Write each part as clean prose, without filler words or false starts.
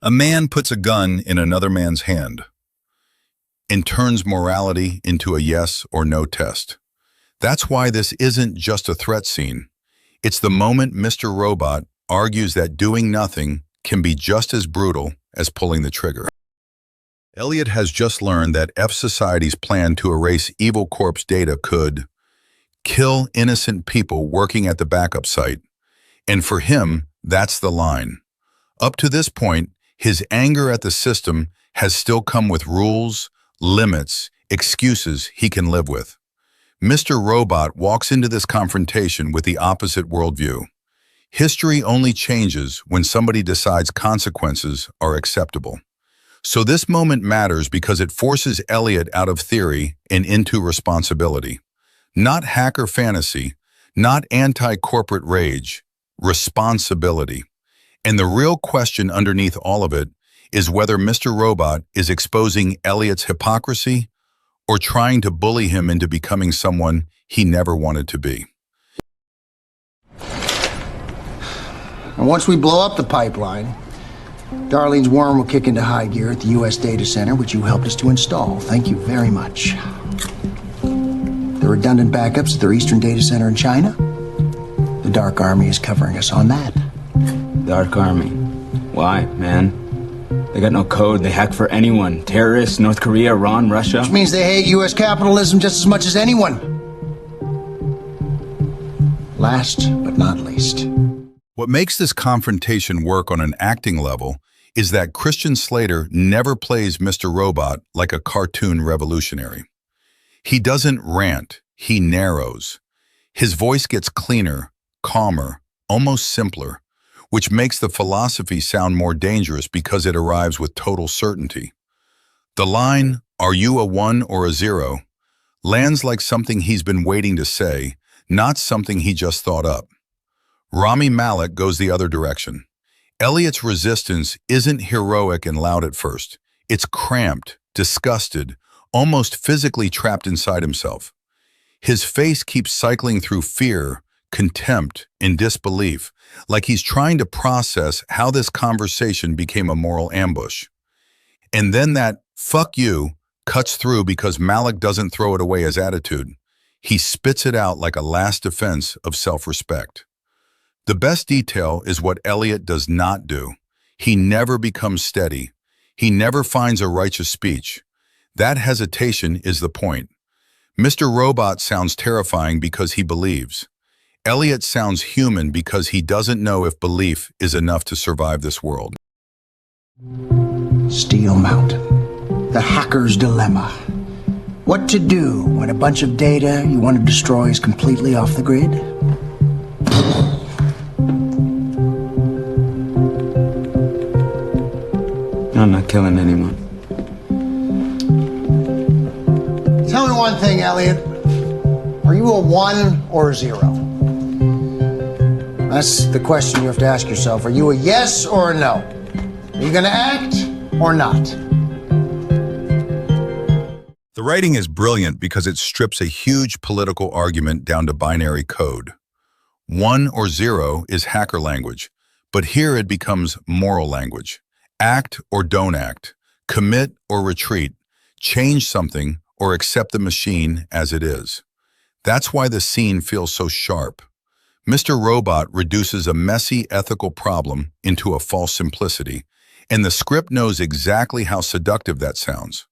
A man puts a gun in another man's hand and turns morality into a yes or no test. That's why this isn't just a threat scene. It's the moment Mr. Robot argues that doing nothing can be just as brutal as pulling the trigger. Elliot has just learned that F Society's plan to erase Evil Corp's data could kill innocent people working at the backup site. And for him, that's the line. Up to this point, his anger at the system has still come with rules, limits, excuses he can live with. Mr. Robot walks into this confrontation with the opposite worldview. History only changes when somebody decides consequences are acceptable. So this moment matters because it forces Elliot out of theory and into responsibility. Not hacker fantasy, not anti-corporate rage, responsibility. And the real question underneath all of it is whether Mr. Robot is exposing Elliot's hypocrisy or trying to bully him into becoming someone he never wanted to be. And once we blow up the pipeline, Darlene's worm will kick into high gear at the U.S. data center, which you helped us to install. Thank you very much. The redundant backups at their eastern data center in China, the Dark Army is covering us on that. Dark Army? Why, man? They got no code. They hack for anyone. Terrorists, North Korea, Iran, Russia. Which means they hate U.S. capitalism just as much as anyone. Last but not least. What makes this confrontation work on an acting level is that Christian Slater never plays Mr. Robot like a cartoon revolutionary. He doesn't rant, he narrows. His voice gets cleaner, calmer, almost simpler, which makes the philosophy sound more dangerous because it arrives with total certainty. The line, "Are you a 1 or a 0?" lands like something he's been waiting to say, not something he just thought up. Rami Malek goes the other direction. Elliot's resistance isn't heroic and loud at first. It's cramped, disgusted, almost physically trapped inside himself. His face keeps cycling through fear, contempt, and disbelief, like he's trying to process how this conversation became a moral ambush. And then that "fuck you" cuts through because Malek doesn't throw it away as attitude. He spits it out like a last defense of self-respect. The best detail is what Elliot does not do. He never becomes steady. He never finds a righteous speech. That hesitation is the point. Mr. Robot sounds terrifying because he believes. Elliot sounds human because he doesn't know if belief is enough to survive this world. Steel Mountain. The hacker's dilemma. What to do when a bunch of data you want to destroy is completely off the grid? I'm not killing anyone. Tell me one thing, Elliot. Are you a 1 or a 0? That's the question you have to ask yourself. Are you a yes or a no? Are you going to act or not? The writing is brilliant because it strips a huge political argument down to binary code. 1 or 0 is hacker language, but here it becomes moral language. Act or don't act, commit or retreat, change something or accept the machine as it is. That's why the scene feels so sharp. Mr. Robot reduces a messy ethical problem into a false simplicity, and the script knows exactly how seductive that sounds.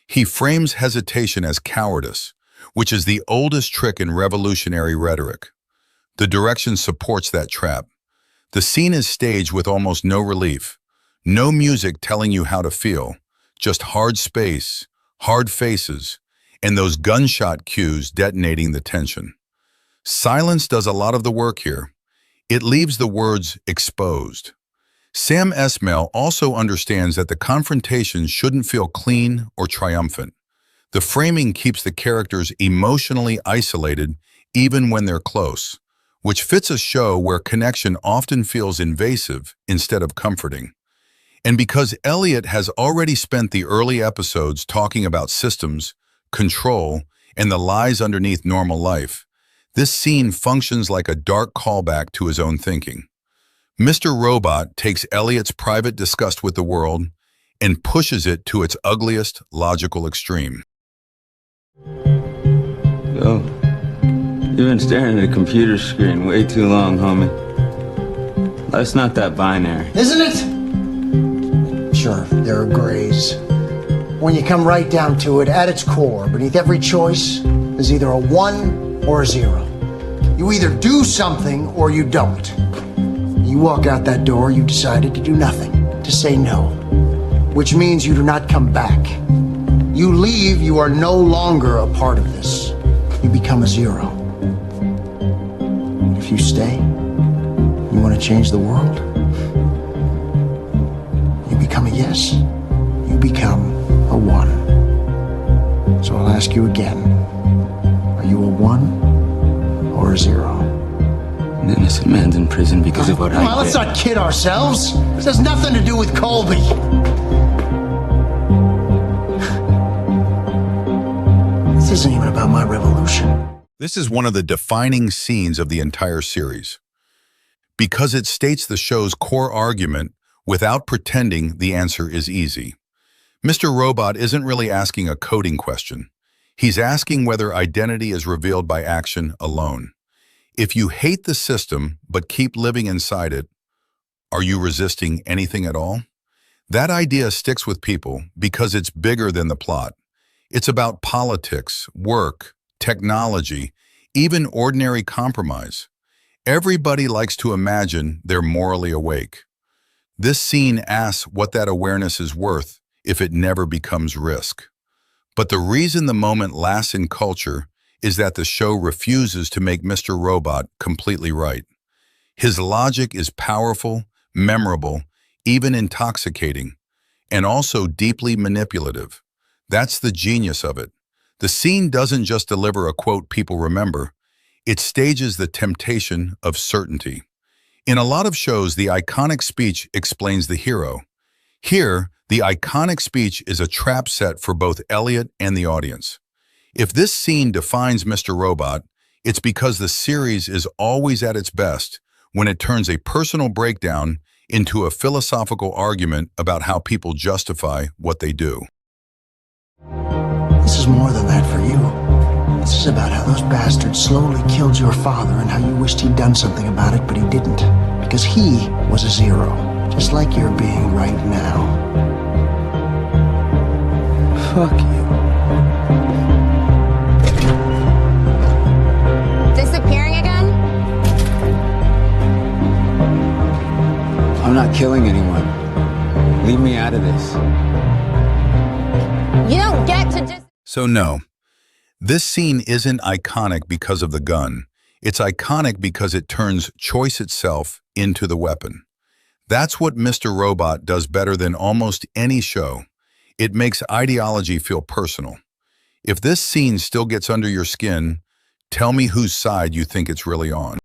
He frames hesitation as cowardice, which is the oldest trick in revolutionary rhetoric. The direction supports that trap. The scene is staged with almost no relief, no music telling you how to feel, just hard space, hard faces, and those gunshot cues detonating the tension. Silence does a lot of the work here. It leaves the words exposed. Sam Esmail also understands that the confrontation shouldn't feel clean or triumphant. The framing keeps the characters emotionally isolated even when they're close, which fits a show where connection often feels invasive instead of comforting. And because Elliot has already spent the early episodes talking about systems, control, and the lies underneath normal life, this scene functions like a dark callback to his own thinking. Mr. Robot takes Elliot's private disgust with the world and pushes it to its ugliest logical extreme. Yo, you've been staring at a computer screen way too long, homie. Life's not that binary. Isn't it? Sure, there are grays. When you come right down to it, at its core, beneath every choice, is either a 1 or a 0. You either do something or you don't. You walk out that door, you decided to do nothing, to say no, which means you do not come back. You leave, you are no longer a part of this. You become a 0. But if you stay, you want to change the world, you become a yes. You become a 1. So I'll ask you again. Are you a 1 or a 0? An innocent man's in prison because of what I did. Come on, let's not kid ourselves. This has nothing to do with Colby. This isn't even about my revolution. This is one of the defining scenes of the entire series, because it states the show's core argument without pretending the answer is easy. Mr. Robot isn't really asking a coding question. He's asking whether identity is revealed by action alone. If you hate the system but keep living inside it, are you resisting anything at all? That idea sticks with people because it's bigger than the plot. It's about politics, work, technology, even ordinary compromise. Everybody likes to imagine they're morally awake. This scene asks what that awareness is worth if it never becomes risk. But the reason the moment lasts in culture is that the show refuses to make Mr. Robot completely right. His logic is powerful, memorable, even intoxicating, and also deeply manipulative. That's the genius of it. The scene doesn't just deliver a quote people remember, it stages the temptation of certainty. In a lot of shows, the iconic speech explains the hero. Here, the iconic speech is a trap set for both Elliot and the audience. If this scene defines Mr. Robot, it's because the series is always at its best when it turns a personal breakdown into a philosophical argument about how people justify what they do. This is more than that for you. This is about how those bastards slowly killed your father and how you wished he'd done something about it, but he didn't. Because he was a 0, just like you're being right now. Fuck you. Disappearing again? I'm not killing anyone. Leave me out of this. You don't get to just... So no, this scene isn't iconic because of the gun. It's iconic because it turns choice itself into the weapon. That's what Mr. Robot does better than almost any show. It makes ideology feel personal. If this scene still gets under your skin, tell me whose side you think it's really on.